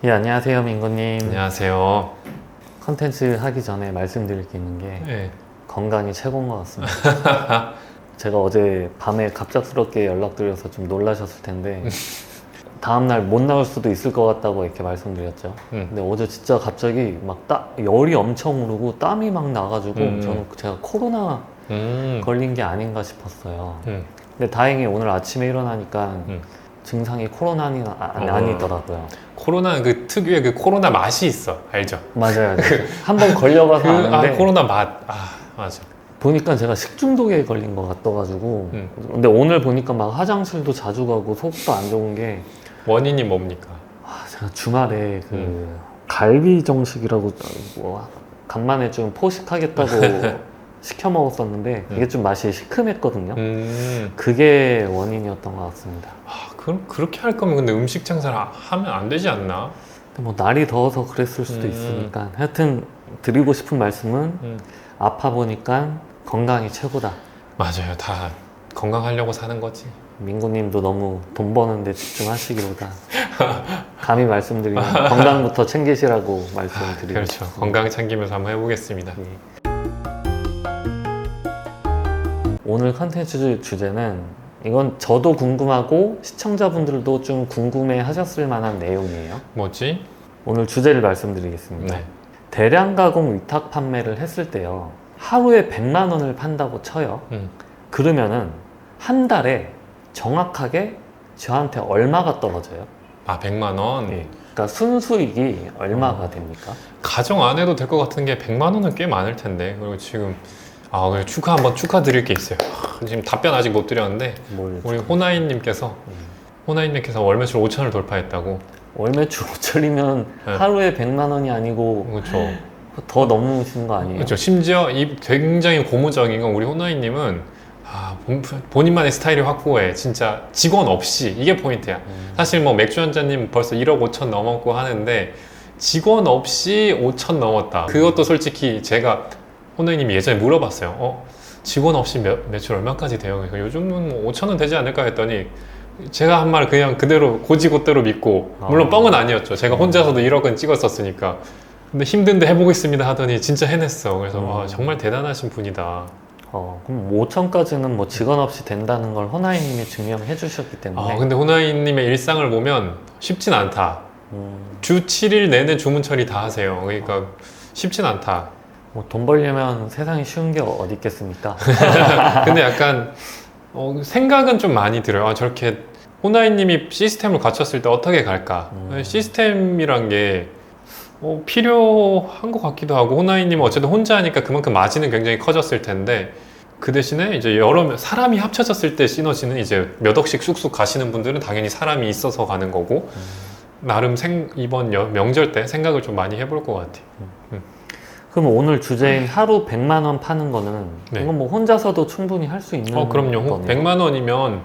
예, 안녕하세요, 민구님. 안녕하세요. 컨텐츠 하기 전에 말씀드릴 게 있는 게 네. 건강이 최고인 것 같습니다. 제가 어제 밤에 갑작스럽게 연락드려서 좀 놀라셨을 텐데 다음날 못 나올 수도 있을 것 같다고 이렇게 말씀드렸죠. 근데 어제 진짜 갑자기 막 열이 엄청 오르고 땀이 막 나가지고 저는 제가 코로나 걸린 게 아닌가 싶었어요. 근데 다행히 오늘 아침에 일어나니까 증상이 코로나는 아니더라고요. 코로나 그 특유의 그 코로나 맛이 있어. 알죠? 맞아요. 한번 걸려가서 아는데 코로나 맛. 맞아. 보니까 제가 식중독에 걸린 것 같아가지고 근데 오늘 보니까 막 화장실도 자주 가고 속도 안 좋은 게 원인이 뭡니까? 제가 주말에 그 갈비 정식이라고 뭐 간만에 좀 포식하겠다고 시켜 먹었었는데 이게 좀 맛이 시큼했거든요. 그게 원인이었던 것 같습니다. 그럼 그렇게 할 거면 근데 음식 장사를 하면 안 되지 않나? 뭐 날이 더워서 그랬을 수도 있으니까 하여튼 드리고 싶은 말씀은 아파 보니까 건강이 최고다. 맞아요. 다 건강하려고 사는 거지. 민구님도 너무 돈 버는데 집중하시기보다 감히 말씀드리면 건강부터 챙기시라고 말씀드리고 그렇죠. 싶습니다. 건강 챙기면서 한번 해보겠습니다. 예. 오늘 컨텐츠 주제는 이건 저도 궁금하고 시청자분들도 좀 궁금해 하셨을 만한 내용이에요. 뭐지? 오늘 주제를 말씀드리겠습니다. 네. 대량 가공 위탁 판매를 했을 때요. 하루에 100만 원을 판다고 쳐요. 그러면은 한 달에 정확하게 저한테 얼마가 떨어져요? 100만 원? 예. 그러니까 순수익이 얼마가 됩니까? 가정 안 해도 될 것 같은 게 100만 원은 꽤 많을 텐데. 그리고 지금 그래 축하드릴 게 있어요. 지금 답변 아직 못 드렸는데 우리 호나이님께서 월 매출 5천을 돌파했다고. 월 매출 5천이면 네. 하루에 100만 원이 아니고 그렇죠. 더 넘으신 거 아니에요? 그렇죠. 심지어 이 굉장히 고무적인 건 우리 호나이님은 본인만의 스타일이 확고해. 진짜 직원 없이. 이게 포인트야. 사실 뭐 맥주 한잔님 벌써 1억 5천 넘었고 하는데 직원 없이 5천 넘었다. 그것도 솔직히 제가 호나이님이 예전에 물어봤어요. 직원 없이 매출 얼마까지 돼요? 그래서 요즘은 뭐 5천 원 되지 않을까 했더니 제가 한 말 그냥 그대로 고지고대로 믿고, 물론 뻥은 아니었죠. 제가 혼자서도 1억은 찍었었으니까. 근데 힘든데 해보겠습니다 하더니 진짜 해냈어. 그래서 정말 대단하신 분이다. 그럼 5천까지는 뭐 직원 없이 된다는 걸 호나이님이 증명해 주셨기 때문에. 근데 호나이님의 일상을 보면 쉽진 않다. 주 7일 내내 주문 처리 다 하세요. 그러니까 쉽진 않다. 뭐 돈 벌려면 세상에 쉬운 게 어디 있겠습니까? 근데 약간 생각은 좀 많이 들어요. 저렇게 호나이님이 시스템을 갖췄을 때 어떻게 갈까? 시스템이란 게 필요한 것 같기도 하고, 호나이님은 어쨌든 혼자 하니까 그만큼 마진은 굉장히 커졌을 텐데, 그 대신에 이제 여러 사람이 합쳐졌을 때 시너지는 이제 몇 억씩 쑥쑥 가시는 분들은 당연히 사람이 있어서 가는 거고, 나름 이번 명절 때 생각을 좀 많이 해볼 것 같아요. 그럼 오늘 주제인 하루 100만 원 파는 거는 네. 이건 뭐 혼자서도 충분히 할 수 있는 그럼요. 거네요. 100만 원이면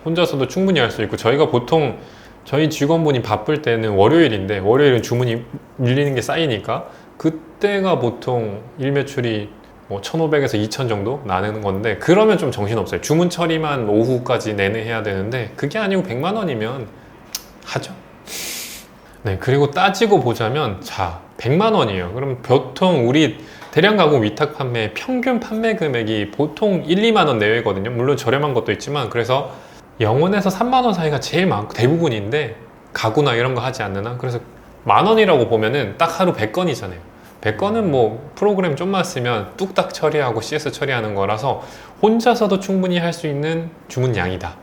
혼자서도 충분히 할 수 있고, 저희가 보통 저희 직원분이 바쁠 때는 월요일인데, 월요일은 주문이 밀리는 게 쌓이니까 그때가 보통 일 매출이 뭐 1,500에서 2,000 정도 나는 건데, 그러면 좀 정신없어요. 주문 처리만 오후까지 내내 해야 되는데, 그게 아니고 100만 원이면 하죠. 네, 그리고 따지고 보자면 100만 원이에요. 그럼 보통 우리 대량 가공 위탁 판매 평균 판매 금액이 보통 1, 2만 원 내외거든요. 물론 저렴한 것도 있지만, 그래서 0원에서 3만 원 사이가 제일 많고 대부분인데, 가구나 이런 거 하지 않는 한. 그래서 만 원이라고 보면은 딱 하루 100건이잖아요. 100건은 뭐 프로그램 좀만 쓰면 뚝딱 처리하고 CS 처리하는 거라서 혼자서도 충분히 할 수 있는 주문량이다.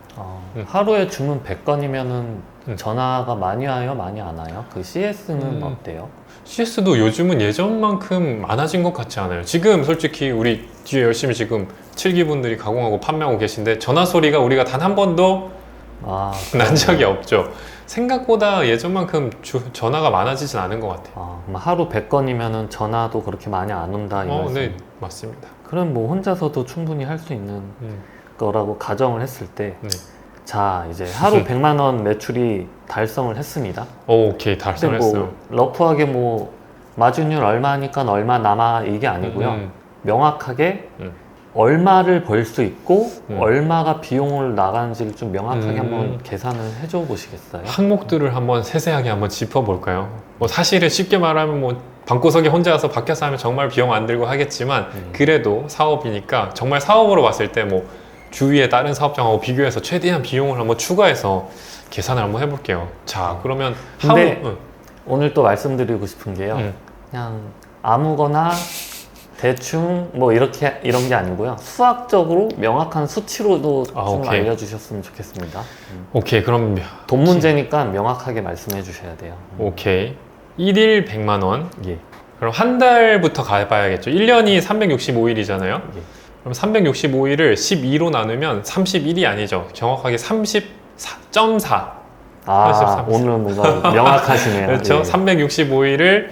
하루에 주문 100건이면은 전화가 많이 와요? 많이 안 와요? 그 CS는 어때요? CS도 요즘은 예전만큼 많아진 것 같지 않아요. 지금 솔직히 우리 뒤에 열심히 지금 7기 분들이 가공하고 판매하고 계신데, 전화 소리가 우리가 단 한 번도 난 적이 없죠. 생각보다 예전만큼 전화가 많아지진 않은 것 같아요. 그럼 하루 100건이면은 전화도 그렇게 많이 안 온다 이 말씀? 네, 맞습니다. 그럼 뭐 혼자서도 충분히 할 수 있는 거라고 가정을 했을 때, 자, 이제 하루 100만 원 매출이 달성을 했습니다. 오케이, 달성했어요. 뭐 러프하게 뭐 마진율 얼마니까 얼마 남아 이게 아니고요. 명확하게 얼마를 벌 수 있고 음. 얼마가 비용을 나가는지를 좀 명확하게 음. 한번 계산을 해줘 보시겠어요? 항목들을 한번 세세하게 한번 짚어볼까요? 뭐 사실은 쉽게 말하면 뭐 방구석에 혼자서 밖에서 하면 정말 비용 안 들고 하겠지만 그래도 사업이니까 정말 사업으로 봤을 때 뭐 주위의 다른 사업장하고 비교해서 최대한 비용을 한번 추가해서 계산을 한번 해볼게요. 자, 그러면 근데 하루 오늘 또 말씀드리고 싶은 게요. 그냥 아무거나 대충 뭐 이렇게 이런 게 아니고요. 수학적으로 명확한 수치로도 좀 오케이. 알려주셨으면 좋겠습니다. 오케이, 그럼 돈 문제니까 명확하게 말씀해 주셔야 돼요. 오케이. 1일 100만 원. 예. 그럼 한 달부터 가봐야겠죠. 1년이 365일이잖아요. 예. 그럼 365일을 12로 나누면 31이 아니죠. 정확하게 34.4. 아, 33. 오늘 뭔가 명확하시네요. 그렇죠. 예. 365일을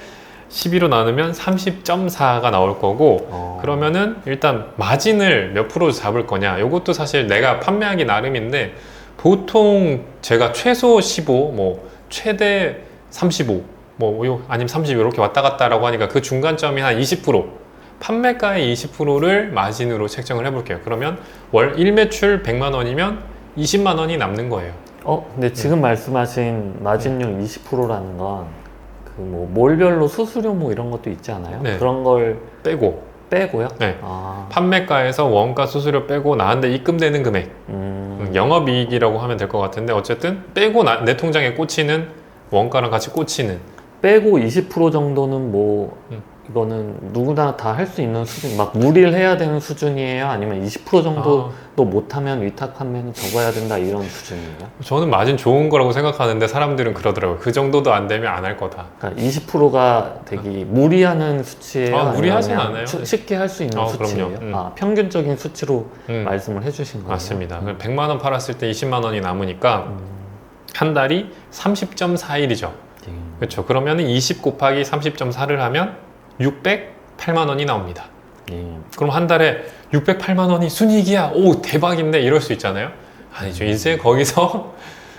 12로 나누면 30.4가 나올 거고, 그러면은 일단 마진을 몇 프로 잡을 거냐. 이것도 사실 내가 판매하기 나름인데, 보통 제가 최소 15, 뭐 최대 35, 아니면 30 이렇게 왔다 갔다라고 하니까 그 중간점이 한 20%, 판매가의 20%를 마진으로 책정을 해볼게요. 그러면 월 1매출 100만 원이면 20만 원이 남는 거예요. 근데 지금 말씀하신 마진율 20%라는 건 그 뭐 몰별로 수수료 뭐 이런 것도 있지 않아요? 네. 그런 걸 빼고, 빼고요? 네. 아, 판매가에서 원가 수수료 빼고 나한테 입금되는 금액, 음, 영업이익이라고 하면 될 것 같은데, 어쨌든 빼고 내 통장에 꽂히는 원가랑 같이 꽂히는. 빼고 20% 정도는 뭐 이거는 누구나 다 할 수 있는 수준, 막 무리를 해야 되는 수준이에요? 아니면 20% 정도 또 못하면 위탁 판매는 적어야 된다 이런 수준이에요? 저는 마진 좋은 거라고 생각하는데 사람들은 그러더라고요. 그 정도도 안 되면 안 할 거다. 그러니까 20%가 되게 무리하는 수치예요? 아니면 무리하진 그냥 않아요. 쉽게 할 수 있는 수치예요? 그럼요. 평균적인 수치로 말씀을 해주신 거예요? 맞습니다. 100만 원 팔았을 때 20만 원이 남으니까 한 달이 30.4일이죠. 그렇죠. 그러면 20 곱하기 30.4를 하면 608만 원이 나옵니다. 그럼 한 달에 608만 원이 순이익이야. 오, 대박인데 이럴 수 있잖아요. 아니죠. 이제 거기서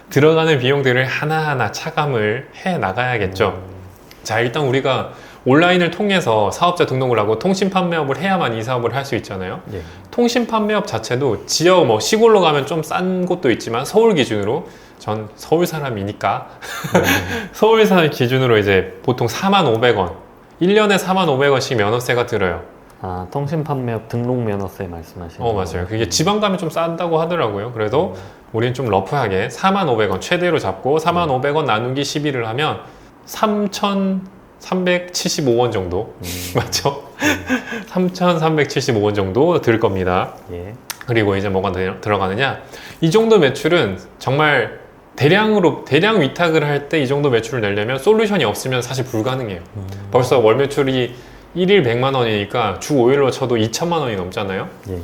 들어가는 비용들을 하나하나 차감을 해 나가야겠죠. 자, 일단 우리가 온라인을 통해서 사업자 등록을 하고 통신 판매업을 해야만 이 사업을 할 수 있잖아요. 예. 통신 판매업 자체도 지역 뭐 시골로 가면 좀 싼 곳도 있지만 서울 기준으로, 전 서울 사람이니까 서울 사람 기준으로 이제 보통 4,500원, 1년에 4,500원씩 면허세가 들어요. 아, 통신 판매업 등록 면허세 말씀하시는 거예요? 맞아요. 그게 지방 가면 좀 싼다고 하더라고요. 그래도 우리는 좀 러프하게 4,500원 최대로 잡고 4,500원 나누기 12를 하면 3,375원 정도 맞죠? 3,375원 정도 들 겁니다. 예. 그리고 이제 뭐가 들어가느냐, 이 정도 매출은 정말 대량 위탁을 할 때 이 정도 매출을 내려면 솔루션이 없으면 사실 불가능해요. 벌써 월 매출이 1일 100만 원이니까 주 5일로 쳐도 2천만 원이 넘잖아요. 예.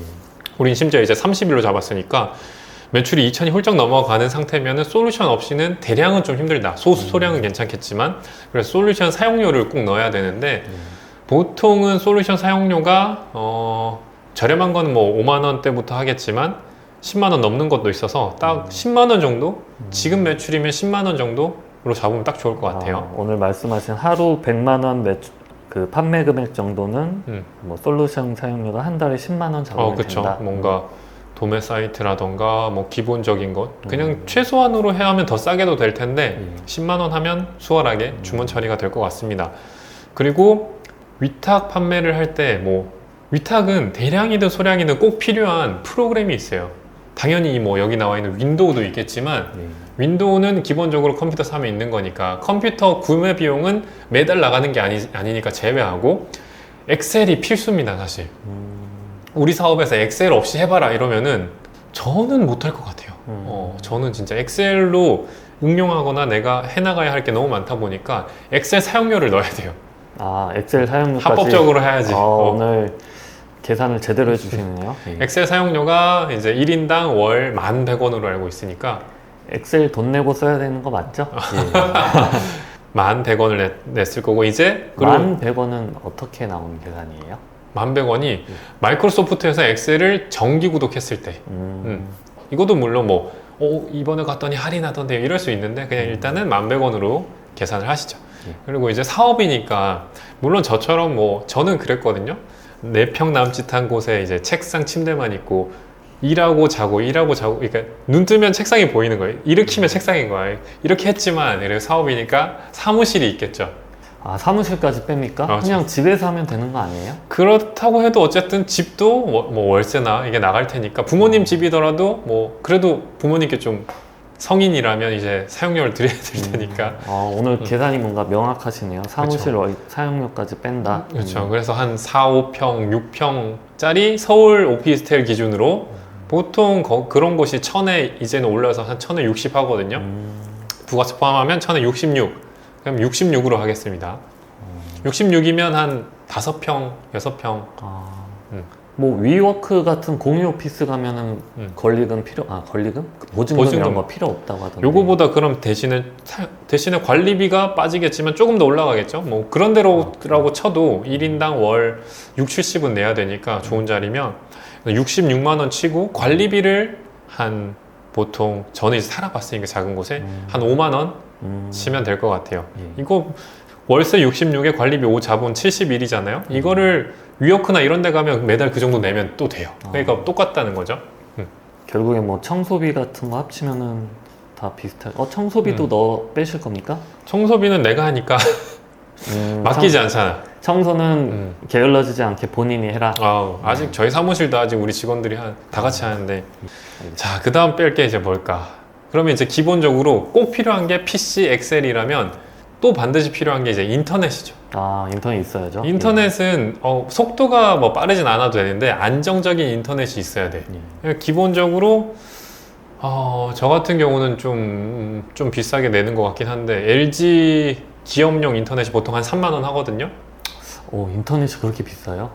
우린 심지어 이제 30일로 잡았으니까 매출이 2천이 훌쩍 넘어가는 상태면은 솔루션 없이는 대량은 좀 힘들다. 소량은 괜찮겠지만, 그래서 솔루션 사용료를 꼭 넣어야 되는데, 보통은 솔루션 사용료가 저렴한 건 뭐 5만 원대부터 하겠지만 10만 원 넘는 것도 있어서 딱 10만 원 정도? 지금 매출이면 10만 원 정도로 잡으면 딱 좋을 것 같아요. 오늘 말씀하신 하루 100만 원 매출, 그 판매 금액 정도는 뭐 솔루션 사용료가 한 달에 10만 원 잡으면 그쵸. 된다. 뭔가 도매 사이트라던가 뭐 기본적인 것 그냥 최소한으로 해야 하면 더 싸게도 될 텐데 10만 원 하면 수월하게 주문 처리가 될 것 같습니다. 그리고 위탁 판매를 할 때 뭐 위탁은 대량이든 소량이든 꼭 필요한 프로그램이 있어요. 당연히 뭐 여기 나와 있는 윈도우도 있겠지만 윈도우는 기본적으로 컴퓨터 사면 있는 거니까 컴퓨터 구매 비용은 매달 나가는 게 아니니까 제외하고, 엑셀이 필수입니다. 사실 우리 사업에서 엑셀 없이 해봐라 이러면은 저는 못할 것 같아요. 저는 진짜 엑셀로 응용하거나 내가 해나가야 할 게 너무 많다 보니까 엑셀 사용료를 넣어야 돼요. 아, 엑셀 사용료까지 합법적으로 해야지. 오늘 계산을 제대로 해주시네요. 엑셀 사용료가 이제 1인당 월 1,100원으로 알고 있으니까 엑셀 돈 내고 써야 되는 거 맞죠? 1,100원을 냈을 거고, 이제 1,100원은 어떻게 나오는 계산이에요? 1,100원이 마이크로소프트에서 엑셀을 정기 구독했을 때, 이것도 물론 뭐 이번에 갔더니 할인하던데 이럴 수 있는데 그냥 일단은 1,100원으로 계산을 하시죠. 그리고 이제 사업이니까 물론 저처럼 뭐 저는 그랬거든요. 4평 남짓한 곳에 이제 책상 침대만 있고 일하고 자고 그러니까 눈 뜨면 책상이 보이는 거예요. 일으키면 책상인 거예요. 이렇게 했지만 사업이니까 사무실이 있겠죠. 아, 사무실까지 뺍니까? 그냥 집에서 하면 되는 거 아니에요? 그렇다고 해도 어쨌든 집도 뭐 월세나 이게 나갈 테니까 부모님 집이더라도 뭐 그래도 부모님께 좀 성인이라면 이제 사용료를 드려야 될 테니까. 오늘 계산이 뭔가 명확하시네요. 사무실 사용료까지 뺀다. 그렇죠. 그래서 한 4, 5평, 6평짜리 서울 오피스텔 기준으로 보통 그런 곳이 1000에 이제는 올라서 한 1000에 60 하거든요. 부가세 포함하면 1000에 66. 그럼 66으로 하겠습니다. 66이면 한 5평, 6평. 뭐 위워크 같은 공유 오피스 가면은 권리금 권리금? 보증금 이런 거 필요 없다고 하던데. 요거보다 그럼 대신에 관리비가 빠지겠지만 조금 더 올라가겠죠. 뭐 그런 데로라고 쳐도 1인당 월 6, 70은 내야 되니까 좋은 자리면 66만 원 치고 관리비를 한 보통 저는 이제 살아봤으니까 작은 곳에 한 5만 원 치면 될 것 같아요. 이거 월세 66에 관리비 5 잡은 71이잖아요. 이거를 위워크나 이런 데 가면 매달 그 정도 내면 또 돼요. 그러니까 똑같다는 거죠. 결국에 뭐 청소비 같은 거 합치면은 다 비슷할. 청소비도 너 빼실 겁니까? 청소비는 내가 하니까 맡기지 않잖아. 청소는 게을러지지 않게 본인이 해라. 아직 저희 사무실도 아직 우리 직원들이 다 같이 하는데. 자, 그 다음 뺄 게 이제 뭘까? 그러면 이제 기본적으로 꼭 필요한 게 PC, 엑셀이라면 또 반드시 필요한 게 이제 인터넷이죠. 인터넷 있어야죠. 인터넷은 속도가 뭐 빠르진 않아도 되는데 안정적인 인터넷이 있어야 돼. 기본적으로 저 같은 경우는 좀 비싸게 내는 것 같긴 한데 LG 기업용 인터넷이 보통 한 3만 원 하거든요. 인터넷이 그렇게 비싸요?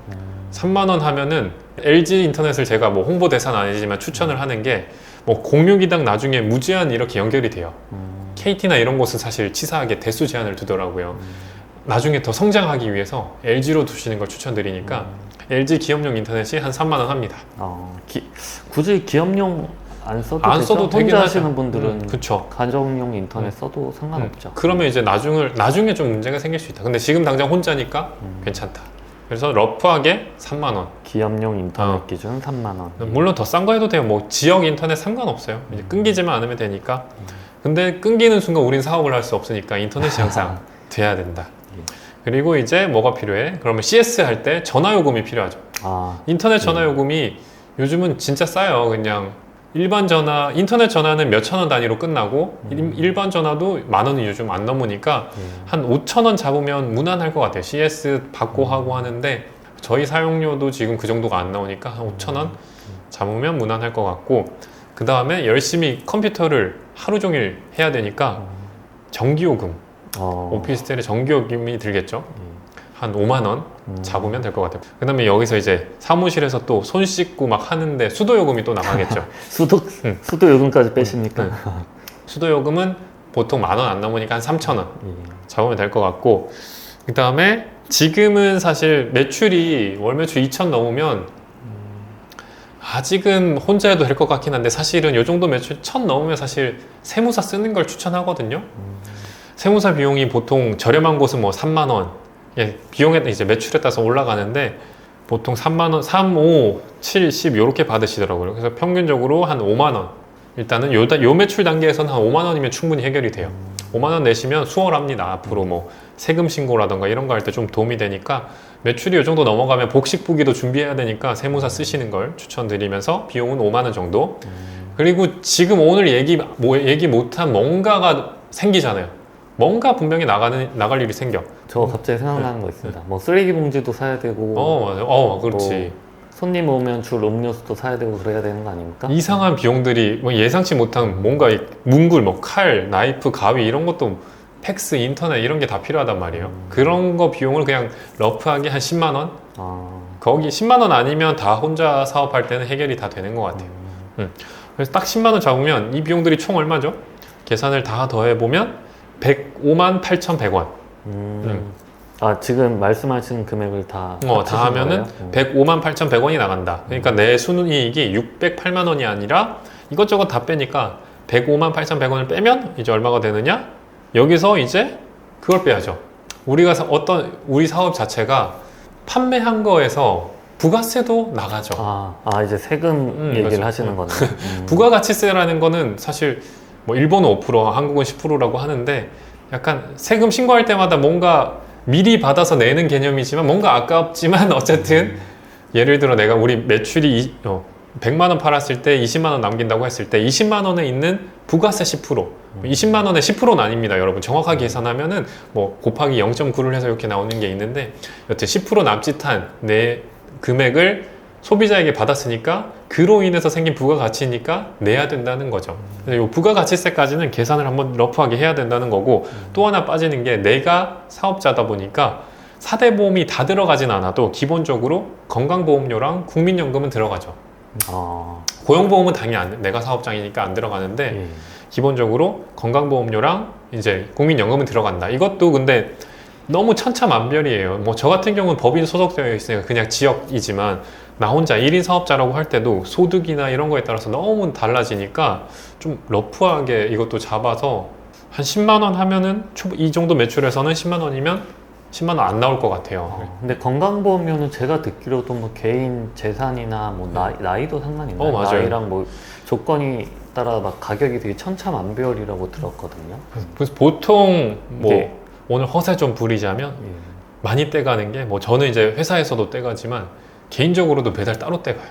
3만 원 하면은 LG 인터넷을 제가 뭐 홍보대사는 아니지만 추천을 하는 게 뭐 공유기당 나중에 무제한 이렇게 연결이 돼요. KT나 이런 곳은 사실 치사하게 대수 제한을 두더라고요. 나중에 더 성장하기 위해서 LG로 두시는 걸 추천드리니까 LG 기업용 인터넷이 한 3만 원 합니다. 굳이 기업용 안 써도 안 되죠? 써도 되긴 혼자 하죠. 하시는 분들은 그쵸. 가정용 인터넷 써도 상관없죠. 그러면 이제 나중에 좀 문제가 생길 수 있다. 근데 지금 당장 혼자니까 괜찮다. 그래서 러프하게 3만 원. 기업용 인터넷 기준 3만 원. 물론 더 싼 거 해도 돼요. 뭐 지역 인터넷 상관없어요. 이제 끊기지만 않으면 되니까. 근데 끊기는 순간 우린 사업을 할 수 없으니까 인터넷이 항상 돼야 된다. 그리고 이제 뭐가 필요해? 그러면 CS 할 때 전화 요금이 필요하죠. 인터넷 전화 요금이 요즘은 진짜 싸요. 그냥 일반 전화, 인터넷 전화는 몇천 원 단위로 끝나고 일반 전화도 만 원이 요즘 안 넘으니까 한 5천 원 잡으면 무난할 것 같아요. CS 받고 하고 하는데 저희 사용료도 지금 그 정도가 안 나오니까 한 5천 원 잡으면 무난할 것 같고, 그 다음에 열심히 컴퓨터를 하루 종일 해야 되니까 전기요금, 오피스텔에 전기요금이 들겠죠. 한 5만 원 잡으면 될 것 같아요. 그 다음에 여기서 이제 사무실에서 또 손 씻고 막 하는데 수도요금이 또 나가겠죠. 수도요금까지 빼십니까? 수도요금은 보통 만 원 안 넘으니까 한 3천 원 잡으면 될 것 같고, 그 다음에 지금은 사실 매출이 월 매출 2천 넘으면 아직은 혼자 해도 될 것 같긴 한데, 사실은 이 정도 매출 1000 넘으면 사실 세무사 쓰는 걸 추천하거든요. 세무사 비용이 보통 저렴한 곳은 뭐 3만 원, 비용에 이제 매출에 따라서 올라가는데 보통 3만 원, 3, 5, 7, 10 이렇게 받으시더라고요. 그래서 평균적으로 한 5만 원. 일단은 요 매출 단계에서는 한 5만 원이면 충분히 해결이 돼요. 5만 원 내시면 수월합니다. 앞으로 뭐 세금 신고라던가 이런 거 할 때 좀 도움이 되니까, 매출이 이 정도 넘어가면 복식부기도 준비해야 되니까 세무사 쓰시는 걸 추천드리면서 비용은 5만 원 정도. 그리고 지금 오늘 얘기 못한 뭔가가 생기잖아요. 뭔가 분명히 나갈 일이 생겨. 저 갑자기 생각나는 거 있습니다. 뭐 쓰레기 봉지도 사야 되고. 맞아. 그렇지. 뭐 손님 오면 줄 음료수도 사야 되고 그래야 되는 거 아닙니까? 이상한 비용들이 뭐 예상치 못한 뭔가 문굴, 뭐 칼, 나이프, 가위 이런 것도 팩스, 인터넷 이런 게 다 필요하단 말이에요. 그런 거 비용을 그냥 러프하게 한 10만 원? 거기 10만 원 아니면 다 혼자 사업할 때는 해결이 다 되는 것 같아요. 그래서 딱 10만 원 잡으면 이 비용들이 총 얼마죠? 계산을 다 더해보면 105만 8,100원. 지금 말씀하신 금액을 다 다 하면은 105만 8,100원이 나간다. 그러니까 내 순이익이 608만 원이 아니라 이것저것 다 빼니까 105만 8,100원을 빼면 이제 얼마가 되느냐? 여기서 이제 그걸 빼야죠. 우리 사업 자체가 판매한 거에서 부가세도 나가죠. 이제 세금 얘기를 맞아. 하시는 거네요. 부가가치세라는 거는 사실 뭐 일본은 5%, 한국은 10%라고 하는데 약간 세금 신고할 때마다 뭔가 미리 받아서 내는 개념이지만 뭔가 아깝지만 어쨌든 예를 들어 내가 우리 매출이 100만 원 팔았을 때 20만 원 남긴다고 했을 때 20만 원에 있는 부가세 10%, 20만 원에 10%는 아닙니다, 여러분. 정확하게 계산하면은 뭐 곱하기 0.9를 해서 이렇게 나오는 게 있는데 여튼 10% 남짓한 내 금액을 소비자에게 받았으니까 그로 인해서 생긴 부가가치니까 내야 된다는 거죠. 이 부가가치세까지는 계산을 한번 러프하게 해야 된다는 거고, 또 하나 빠지는 게 내가 사업자다 보니까 4대 보험이 다 들어가진 않아도 기본적으로 건강보험료랑 국민연금은 들어가죠. 고용보험은 당연히 내가 사업장이니까 안 들어가는데 기본적으로 건강보험료랑 이제 국민연금은 들어간다. 이것도 근데 너무 천차만별이에요. 뭐 저 같은 경우는 법인 소속되어 있으니까 그냥 지역이지만 나 혼자 1인 사업자라고 할 때도 소득이나 이런 거에 따라서 너무 달라지니까 좀 러프하게 이것도 잡아서 한 10만 원 하면은 이 정도 매출에서는 10만 원이면 10만 원 안 나올 것 같아요. 근데 건강보험료는 제가 듣기로도 뭐 개인 재산이나 뭐 나이도 상관이 있나요? 맞아요. 나이랑 뭐 조건이 따라 막 가격이 되게 천차만별이라고 들었거든요. 그래서 보통 뭐 네. 오늘 허세 좀 부리자면 많이 떼가는 게 뭐 저는 이제 회사에서도 떼가지만 개인적으로도 배달 따로 떼가요.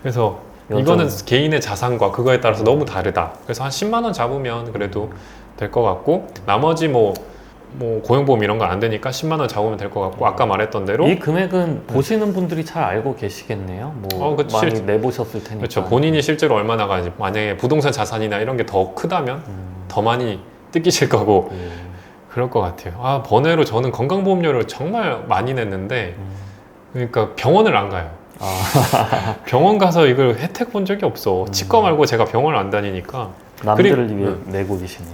그래서 이거는 개인의 자산과 그거에 따라서 너무 다르다. 그래서 한 10만 원 잡으면 그래도 될 것 같고, 나머지 뭐 고용보험 이런 거 안 되니까 10만 원 잡으면 될 것 같고, 아까 말했던 대로 이 금액은 보시는 분들이 잘 알고 계시겠네요. 뭐 많이 내보셨을 테니까. 그렇죠. 본인이 실제로 얼마나 가지, 만약에 부동산 자산이나 이런 게 더 크다면 더 많이 뜯기실 거고 그럴 것 같아요. 번외로 저는 건강보험료를 정말 많이 냈는데 그러니까 병원을 안 가요. 병원 가서 이걸 혜택 본 적이 없어. 치과 말고 제가 병원을 안 다니니까. 남들을 위해 내고 계시네요.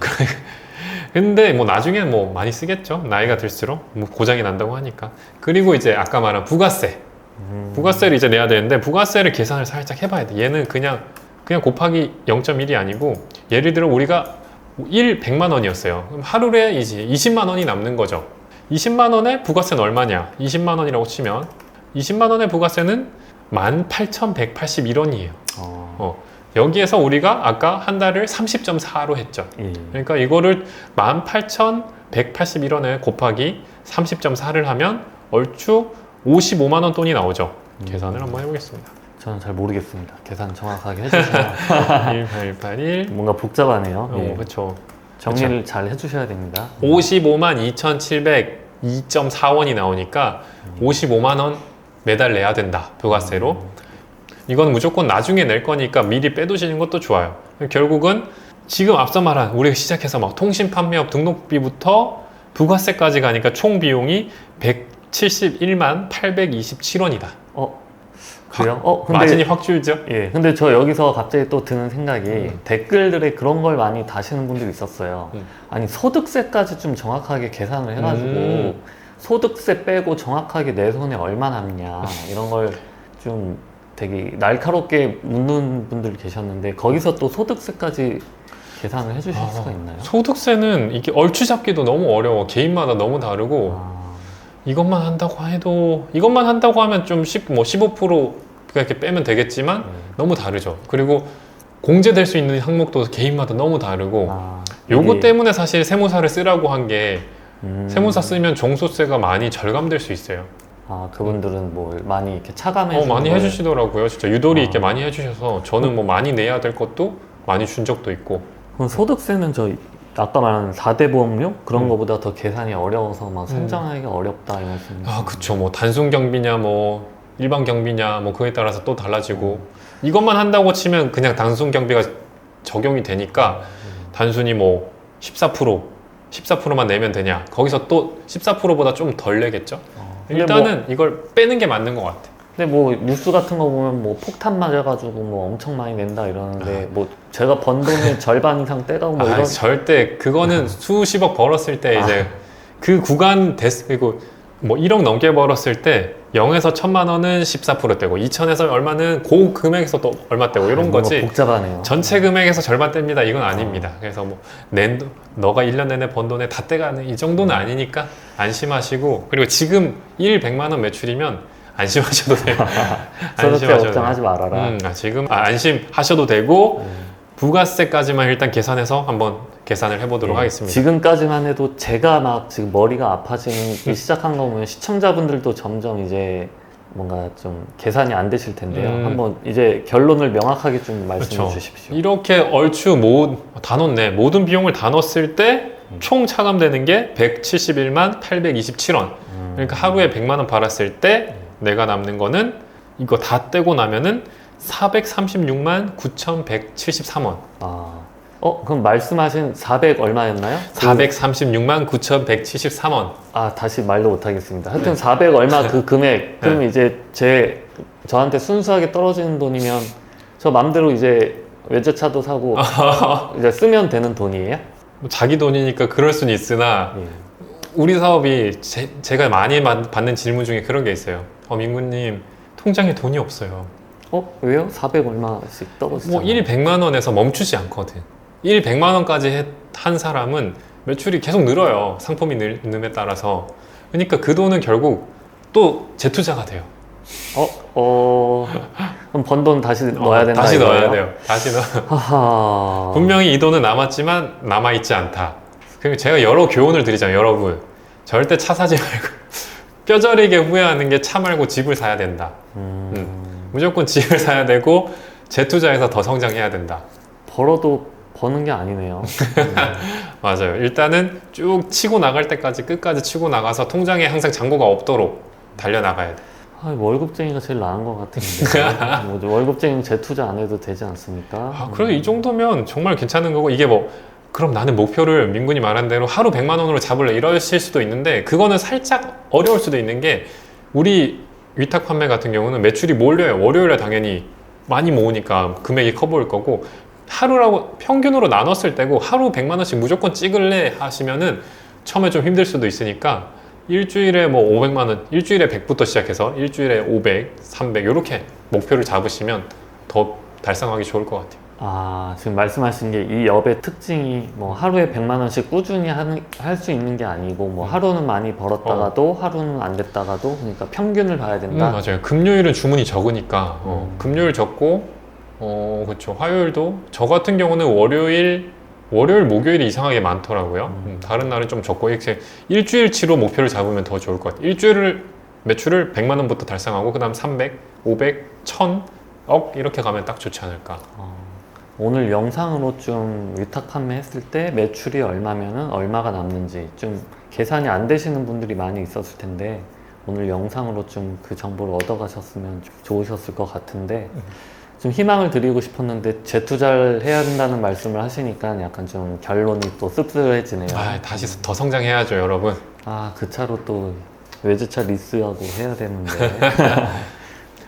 근데 뭐 나중에는 뭐 많이 쓰겠죠. 나이가 들수록 뭐 고장이 난다고 하니까. 그리고 이제 아까 말한 부가세. 부가세를 이제 내야 되는데 부가세를 계산을 살짝 해봐야 돼. 얘는 그냥 곱하기 0.1이 아니고, 예를 들어 우리가 100만 원이었어요. 그럼 하루에 이제 20만 원이 남는 거죠. 20만 원에 부가세는 얼마냐? 20만 원이라고 치면 20만 원의 부가세는 18,181원이에요. 여기에서 우리가 아까 한 달을 30.4로 했죠. 그러니까 이거를 18,181원에 곱하기 30.4를 하면 얼추 55만 원 돈이 나오죠. 계산을 한번 해보겠습니다. 저는 잘 모르겠습니다. 계산 정확하게 해주시면 1881 뭔가 복잡하네요. 그렇죠. 정리를 잘 해주셔야 됩니다. 55만 2,702.4원이 나오니까 55만 원 매달 내야 된다, 부가세로. 이건 무조건 나중에 낼 거니까 미리 빼두시는 것도 좋아요. 결국은 지금 앞서 말한 우리가 시작해서 막 통신 판매업 등록비부터 부가세까지 가니까 총 비용이 171만 827원이다. 그래요? 근데 마진이 확 줄죠? 근데 저 여기서 갑자기 또 드는 생각이 댓글들에 그런 걸 많이 다시는 분들이 있었어요. 아니, 소득세까지 좀 정확하게 계산을 해가지고 소득세 빼고 정확하게 내 손에 얼마 남냐 이런 걸 좀 되게 날카롭게 묻는 분들 계셨는데, 거기서 또 소득세까지 계산을 해주실 수가 있나요? 소득세는 이게 얼추 잡기도 너무 어려워. 개인마다 너무 다르고 이것만 한다고 하면 좀 15% 이렇게 빼면 되겠지만 너무 다르죠. 그리고 공제될 수 있는 항목도 개인마다 너무 다르고 요거 때문에 사실 세무사를 쓰라고 한 게 세무사 쓰면 종소세가 많이 절감될 수 있어요. 그분들은 뭐 많이 이렇게 차감해 많이 해주시더라고요. 진짜 유도리 있게 많이 해주셔서 저는 뭐 많이 내야 될 것도 많이 준 적도 있고. 그럼 소득세는 저 아까 말한 4대 보험료 그런 거보다 더 계산이 어려워서 막 산정하기가 어렵다 이 말씀이시죠? 그쵸. 뭐 단순 경비냐 뭐 일반 경비냐 뭐 그에 따라서 또 달라지고, 이것만 한다고 치면 그냥 단순 경비가 적용이 되니까 단순히 뭐 14%만 내면 되냐, 거기서 또 14%보다 좀 덜 내겠죠. 일단은 이걸 빼는 게 맞는 것 같아. 근데 뭐 뉴스 같은 거 보면 뭐 폭탄 맞아가지고 뭐 엄청 많이 낸다 이러는데 뭐 제가 번 돈의 절반 이상 떼가고 뭐 이런. 절대 그거는 수십억 벌었을 때 이제 그 구간 그리고 뭐 1억 넘게 벌었을 때 0에서 1000만 원은 14% 떼고 2천에서 얼마는 그 금액에서 또 얼마 떼고 이런 뭔가 거지 복잡하네요. 전체 금액에서 절반 뗍니다 이건 아닙니다. 그래서 뭐 너가 1년 내내 번 돈에 다 떼가는 이 정도는 아니니까 안심하시고, 그리고 지금 100만 원 매출이면 안심하셔도 돼요. 소득세 안심하셔도 걱정하지 말아라. 지금 안심하셔도 되고 부가세까지만 일단 계산해서 한번 계산을 해보도록 하겠습니다. 지금까지만 해도 제가 막 지금 머리가 아파지기 시작한 거 보면 시청자분들도 점점 이제 뭔가 좀 계산이 안 되실 텐데요. 한번 이제 결론을 명확하게 좀 말씀해 그렇죠. 주십시오. 이렇게 얼추 다 넣네. 모든 비용을 다 넣었을 때 총 차감되는 게 171만 827원. 그러니까 하루에 100만 원 벌었을 때 내가 남는 거는 이거 다 떼고 나면은 436만 9,173원. 그럼 말씀하신 400 얼마였나요? 436만 9,173원. 다시 말도 못하겠습니다. 하여튼 400 얼마 그 금액. 그럼 이제 저한테 순수하게 떨어지는 돈이면 저 맘대로 이제 외제차도 사고 이제 쓰면 되는 돈이에요? 뭐 자기 돈이니까 그럴 수는 있으나 우리 사업이 제가 많이 받는 질문 중에 그런 게 있어요. 민구님 통장에 돈이 없어요. 왜요? 400 얼마씩 떨어지잖아요. 뭐 1 100만 원에서 멈추지 않거든. 1 100만 원까지 한 사람은 매출이 계속 늘어요. 상품이 늘음에 따라서. 그러니까 그 돈은 결국 또 재투자가 돼요. 그럼 번 돈 다시 넣어야 된다. 다시 이거예요? 넣어야 돼요. 다시 분명히 이 돈은 남았지만 남아있지 않다. 그리고 제가 여러 교훈을 드리잖아요. 여러분 절대 차 사지 말고 뼈저리게 후회하는 게 차 말고 집을 사야 된다. 무조건 집을 사야 되고 재투자해서 더 성장해야 된다. 벌어도 버는 게 아니네요. 맞아요. 일단은 쭉 치고 나갈 때까지 끝까지 치고 나가서 통장에 항상 잔고가 없도록 달려나가야 돼. 월급쟁이가 제일 나은 것 같은데. 월급쟁이는 재투자 안 해도 되지 않습니까? 그래도 이 정도면 정말 괜찮은 거고, 이게 뭐 그럼 나는 목표를 민군이 말한 대로 하루 100만 원으로 잡을래 이러실 수도 있는데, 그거는 살짝 어려울 수도 있는 게, 우리 위탁 판매 같은 경우는 매출이 몰려요. 월요일에 당연히 많이 모으니까 금액이 커 보일 거고, 하루라고 평균으로 나눴을 때고 하루 100만 원씩 무조건 찍을래 하시면은 처음에 좀 힘들 수도 있으니까 일주일에 뭐 500만 원, 일주일에 100부터 시작해서 일주일에 500, 300 이렇게 목표를 잡으시면 더 달성하기 좋을 것 같아요. 지금 말씀하신 게 이 업의 특징이 뭐 하루에 100만 원씩 꾸준히 할 수 있는 게 아니고, 뭐 하루는 많이 벌었다가도 하루는 안 됐다가도, 그러니까 평균을 봐야 된다. 맞아요. 금요일은 주문이 적으니까 금요일 적고 그렇죠. 화요일도, 저 같은 경우는 월요일, 목요일이 이상하게 많더라고요. 다른 날은 좀 적고, 이렇게 일주일치로 목표를 잡으면 더 좋을 것 같아요. 일주일을 매출을 100만 원부터 달성하고 그 다음 300, 500, 1000, 억 이렇게 가면 딱 좋지 않을까. 오늘 영상으로 좀 위탁 판매했을 때 매출이 얼마면은 얼마가 남는지 좀 계산이 안 되시는 분들이 많이 있었을 텐데, 오늘 영상으로 좀 그 정보를 얻어가셨으면 좋으셨을 것 같은데, 좀 희망을 드리고 싶었는데 재투자를 해야 된다는 말씀을 하시니까 약간 좀 결론이 또 씁쓸해지네요. 다시 더 성장해야죠, 여러분. 그 차로 또 외제차 리스하고 해야 되는데.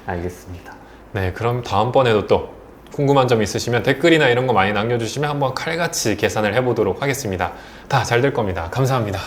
알겠습니다. 네, 그럼 다음번에도 또 궁금한 점 있으시면 댓글이나 이런 거 많이 남겨주시면 한번 칼같이 계산을 해보도록 하겠습니다. 다 잘 될 겁니다. 감사합니다.